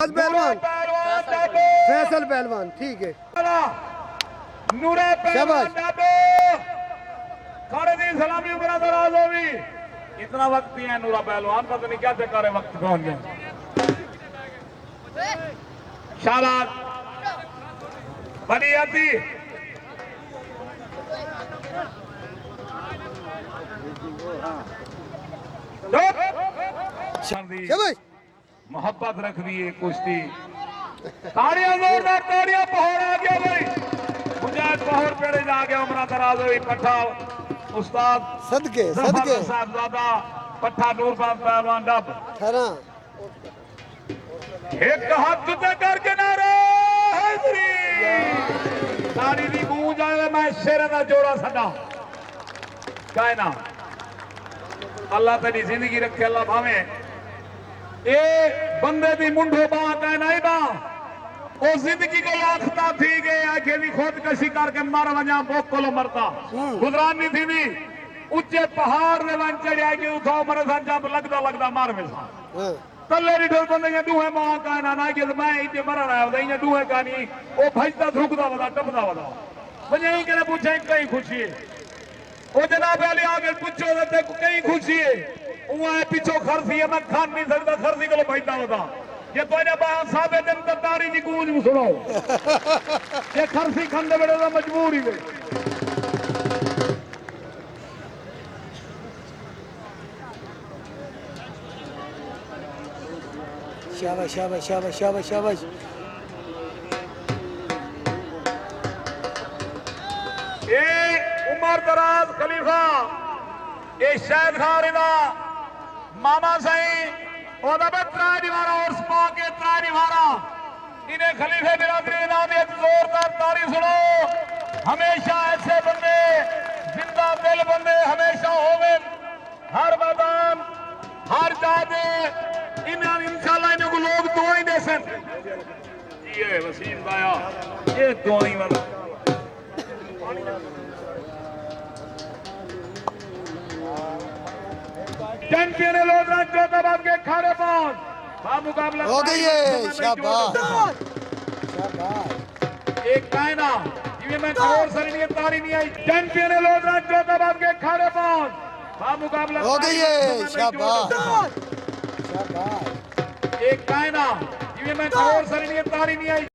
पहलवान फैसल पहलवान ठीक है। सलामी इतना वक्त दिया है नूरा पहलवान, पता नहीं क्या चक्कर है, वक्त पहुंच गया। शाबाश बनी आती मोहब्बत रख दी है कुश्ती। ताड़ियां जोरदार ताड़ियां, पहाड़ आ गया भाई, मुजाहिद पहाड़ पेड़े जा गया। उमरा दराज हुई पट्ठा उस्ताद सदके सदके साहबजादा पट्ठा नूरबाग पहलवान डब एक हाथ जुदा करके नारे हैदरी सारी दी गूंज आए। मैं शेर का जोड़ा सदा कहना अल्लाह तेरी जिंदगी रखे, अल्लाह भावे ए बंदे दी मुंडो बां कहना ही बां ओ जिंदगी को आखता थी गए आखे भी खुदकशी करके मर वजा भूख को मरता गुजरानी थी भी उच्चे पहाड़ में वन चढ़िया कि उठो मरे सा जब लगदा लगदा मार में सा तल्ले रिठल बंदे दूहे मां कहना ना कि मैं इते मरण आया दई दूहे कहानी ओ भजदा रुकदा वदा टपदा वदा वजे ही करे पूछे कई खुशी है ओ जनाब अली आगे पूछो ते कई खुशी है उहा पीछो खरसी है, मैं खान नहीं सकता खरसी को भजदा वदा ये तो ने बा साबे दिन तारी दी गूंज सुनो ये खरसी खंडे बड़े दा मजबूर ही गई। शाबाश शाबाश शाबाश शाबाश शाबाश। ए उमर दराज खलीफा ए शायद खारिदा मामा सही ओदा पे त्राईवारा और स्पा के त्राईवारा इन्हें खलीफे बिरादरी नाम एक जोरदार ताली सुनो। हमेशा ऐसे बंदे जिंदा दिल बंदे हमेशा होवे हर मैदान हर जादे इंशाल्लाह इन्हें को लोग दुआई दे सन। ये वसीम भाया ये दुआई वाला चैंपियन लोधरा चौथाबाद के खारे पहुंच मुकाबला हो गई है। शाबाश शाबाश एक कायना जिसमें मैं जोर सरी नहीं तारी नहीं आई। चैंपियन लोधरा चौथाबाद के खारे पहुंच मुकाबला हो गई है। शाबाश शाबाश एक कायना जिसमें मैं जोर सरी नहीं तारी नहीं आई।